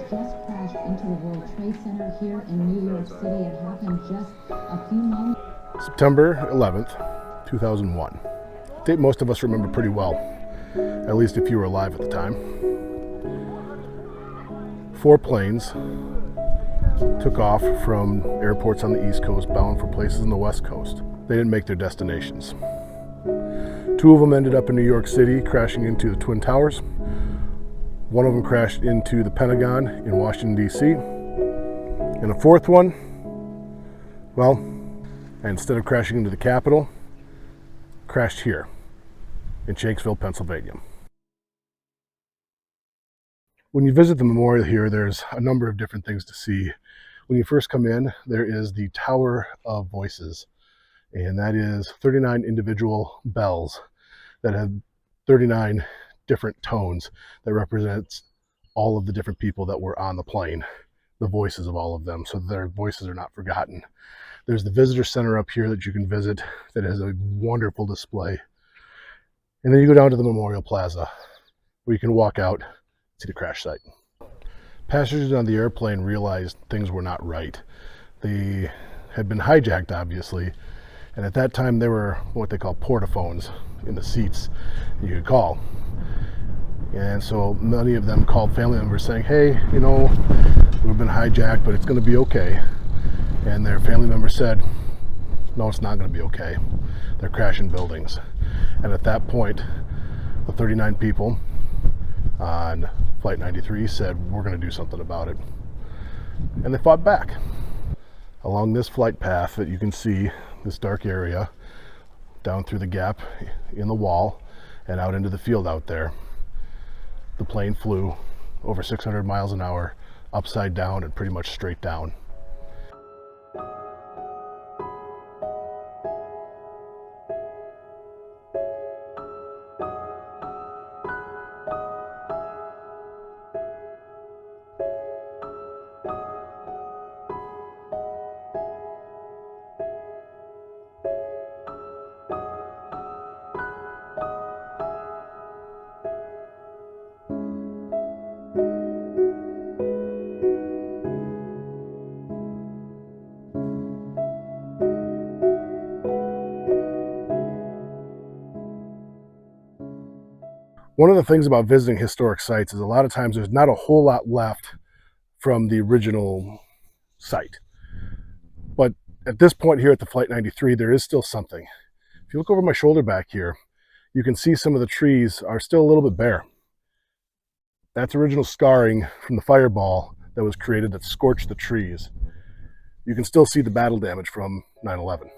just crashed into the World Trade Center here in New York City. It happened just a few moments. September 11th, 2001. Date most of us remember pretty well, at least if you were alive at the time. 4 planes took off from airports on the East Coast bound for places on the West Coast. They didn't make their destinations. 2 of them ended up in New York City, crashing into the Twin Towers. 1 of them crashed into the Pentagon in Washington, D.C. And a 4th one, well, instead of crashing into the Capitol, crashed here in Shanksville, Pennsylvania. When you visit the memorial here, there's a number of different things to see. When you first come in, there is the Tower of Voices, and that is 39 individual bells that have 39 different tones that represents all of the different people that were on the plane, the voices of all of them, so their voices are not forgotten. There's the visitor center up here that you can visit that has a wonderful display. And then you go down to the Memorial Plaza where you can walk out and see the crash site. Passengers on the airplane realized things were not right. They had been hijacked, obviously, and at that time there were what they call portaphones in the seats you could call. And so many of them called family members saying, hey, you know, we've been hijacked, but it's going to be okay. And their family member said, no, it's not going to be okay. They're crashing buildings. And at that point, the 39 people on Flight 93 said, we're going to do something about it. And they fought back. Along this flight path that you can see, this dark area, down through the gap in the wall and out into the field out there, the plane flew over 600 miles an hour, upside down and pretty much straight down. One of the things about visiting historic sites is a lot of times there's not a whole lot left from the original site. But at this point here at the Flight 93, there is still something. If you look over my shoulder back here, you can see some of the trees are still a little bit bare. That's original scarring from the fireball that was created that scorched the trees. You can still see the battle damage from 9/11.